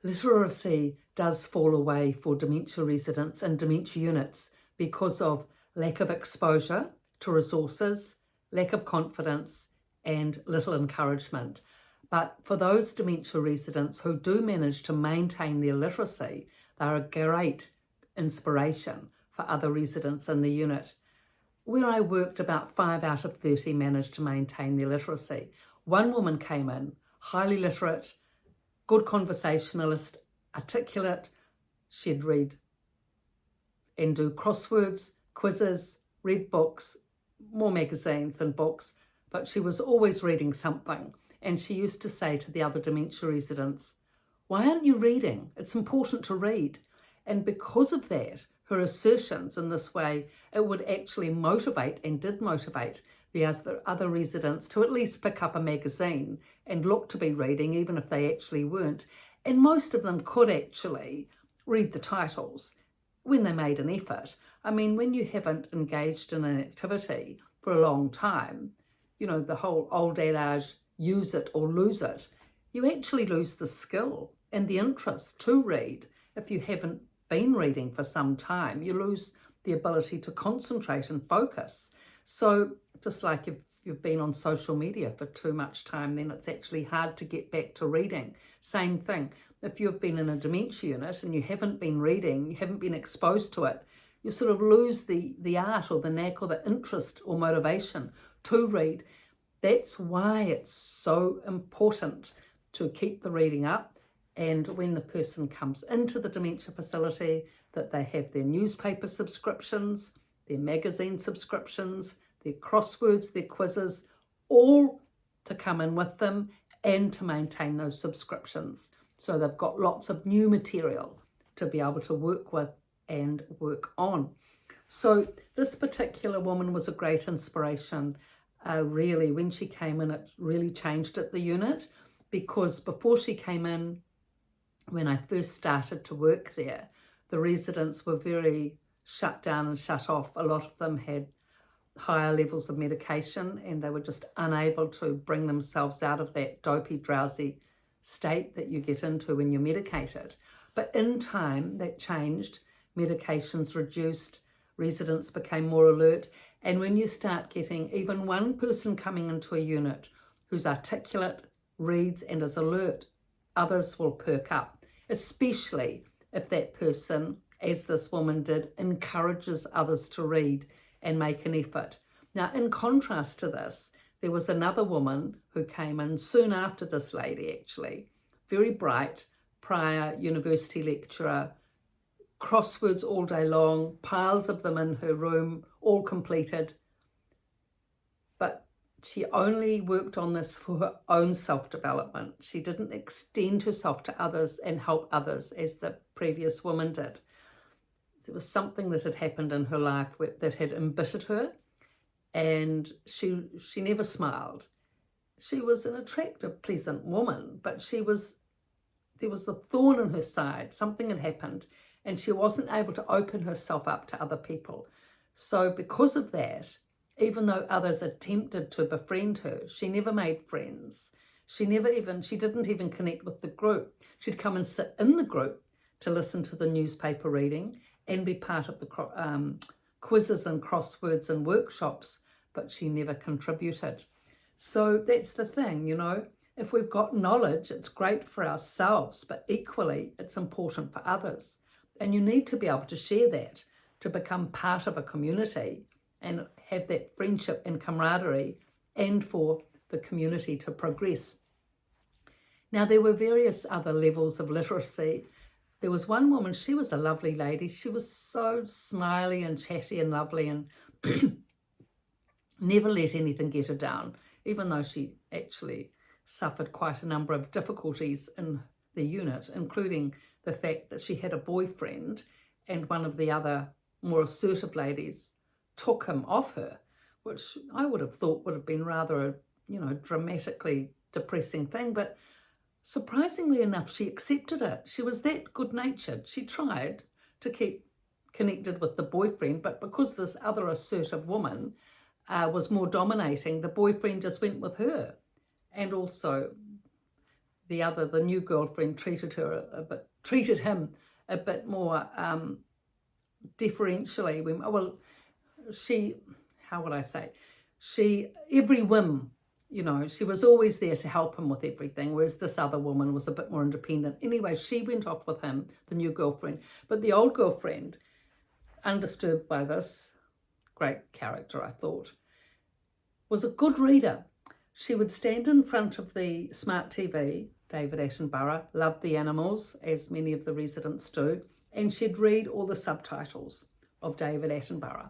literacy does fall away for dementia residents and dementia units because of lack of exposure to resources, lack of confidence, and little encouragement. But for those dementia residents who do manage to maintain their literacy, they're a great inspiration for other residents in the unit. Where I worked, about 5 out of 30 managed to maintain their literacy. One woman came in, highly literate, good conversationalist, articulate. She'd read and do crosswords, quizzes, read books, more magazines than books, but she was always reading something. And she used to say to the other dementia residents, "Why aren't you reading? It's important to read." And because of that, her assertions in this way, it would actually motivate, and did motivate, the other residents to at least pick up a magazine and look to be reading, even if they actually weren't. And most of them could actually read the titles when they made an effort. I mean, when you haven't engaged in an activity for a long time, you know, the whole old adage, use it or lose it, you actually lose the skill and the interest to read. If you haven't been reading for some time, you lose the ability to concentrate and focus. So just like if you've been on social media for too much time, then it's actually hard to get back to reading. Same thing. If you've been in a dementia unit and you haven't been reading, you haven't been exposed to it, you sort of lose the art or the knack or the interest or motivation to read. That's why it's so important to keep the reading up. And when the person comes into the dementia facility, that they have their newspaper subscriptions, their magazine subscriptions, their crosswords, their quizzes, all to come in with them and to maintain those subscriptions. So they've got lots of new material to be able to work with and work on. So this particular woman was a great inspiration. Really, when she came in, it really changed at the unit, because before she came in, when I first started to work there, the residents were very shut down and shut off. A lot of them had higher levels of medication and they were just unable to bring themselves out of that dopey, drowsy state that you get into when you're medicated. But in time, that changed. Medications reduced, residents became more alert. And when you start getting even one person coming into a unit who's articulate, reads and is alert, others will perk up, especially if that person, as this woman did, encourages others to read and make an effort. Now, in contrast to this, there was another woman who came in soon after this lady, actually, very bright, prior university lecturer, crosswords all day long, piles of them in her room, all completed. But she only worked on this for her own self-development. She didn't extend herself to others and help others as the previous woman did. There was something that had happened in her life that had embittered her, and she never smiled. She was an attractive, pleasant woman, but there was a thorn in her side. Something had happened, and she wasn't able to open herself up to other people. So because of that, even though others attempted to befriend her, she never made friends. She didn't even connect with the group. She'd come and sit in the group to listen to the newspaper reading and be part of the quizzes and crosswords and workshops, but she never contributed. So that's the thing, you know, if we've got knowledge, it's great for ourselves, but equally it's important for others. And you need to be able to share that, to become part of a community and have that friendship and camaraderie, and for the community to progress. Now, there were various other levels of literacy. There was one woman, she was a lovely lady. She was so smiley and chatty and lovely, and never let anything get her down, even though she actually suffered quite a number of difficulties in the unit, including the fact that she had a boyfriend, and one of the other more assertive ladies took him off her, which I would have thought would have been rather a, you know, dramatically depressing thing. But surprisingly enough, she accepted it. She was that good-natured. She tried to keep connected with the boyfriend, but because this other assertive woman was more dominating, the boyfriend just went with her. And also the new girlfriend treated him a bit more deferentially. How would I say? Every whim, she was always there to help him with everything, whereas this other woman was a bit more independent. Anyway, she went off with him, the new girlfriend. But the old girlfriend, undisturbed by this, great character, I thought, was a good reader. She would stand in front of the smart TV, David Attenborough, loved the animals, as many of the residents do, and she'd read all the subtitles of David Attenborough,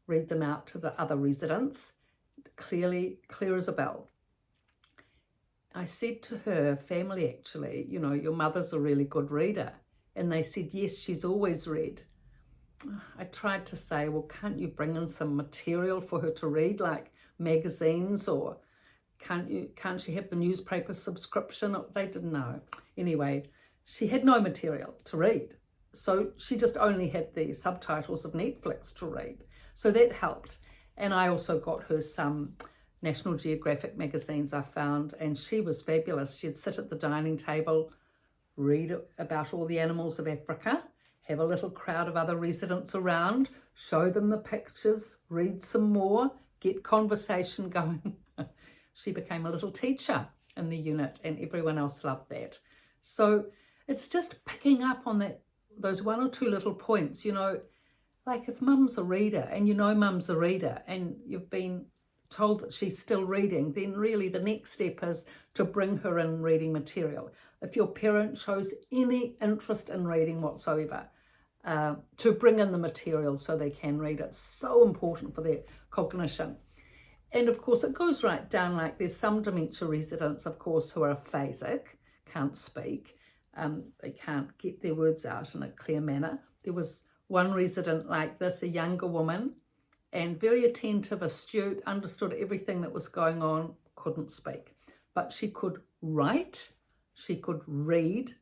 read them out to the other residents, clear as a bell. I said to her family, actually, your mother's a really good reader. And they said, yes, she's always read. I tried to say, well, can't you bring in some material for her to read, like magazines, or can't she have the newspaper subscription? They didn't know. Anyway, she had no material to read. So she just only had the subtitles of Netflix to read. So that helped. And I also got her some National Geographic magazines I found, and she was fabulous. She'd sit at the dining table, read about all the animals of Africa, have a little crowd of other residents around, show them the pictures, read some more, get conversation going. She became a little teacher in the unit, and everyone else loved that. So it's just picking up on those one or two little points, like if mum's a reader and mum's a reader and you've been told that she's still reading, then really the next step is to bring her in reading material. If your parent shows any interest in reading whatsoever, to bring in the material so they can read. It's so important for their cognition. And of course it goes right down, like there's some dementia residents, of course, who are aphasic, can't speak, they can't get their words out in a clear manner. There was one resident like this, a younger woman, and very attentive, astute, understood everything that was going on, couldn't speak. But she could write, she could read,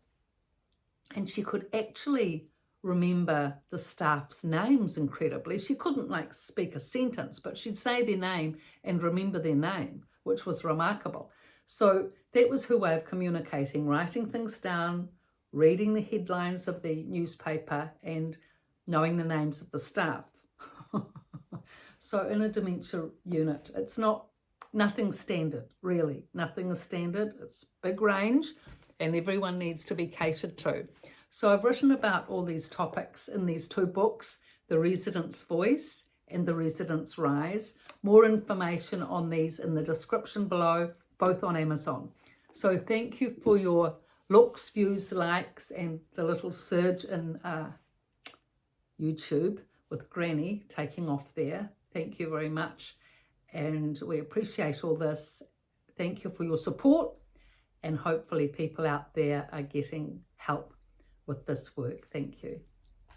and she could actually remember the staff's names incredibly. She couldn't speak a sentence, but she'd say their name and remember their name, which was remarkable. So that was her way of communicating, writing things down, reading the headlines of the newspaper and knowing the names of the staff. So in a dementia unit, it's nothing standard, really. Nothing is standard. It's big range and everyone needs to be catered to. So I've written about all these topics in these two books, The Resident's Voice and The Resident's Rise. More information on these in the description below, both on Amazon. So thank you for your looks, views, likes, and the little surge in YouTube with Granny taking off there. Thank you very much. And we appreciate all this. Thank you for your support. And hopefully people out there are getting help with this work. Thank you.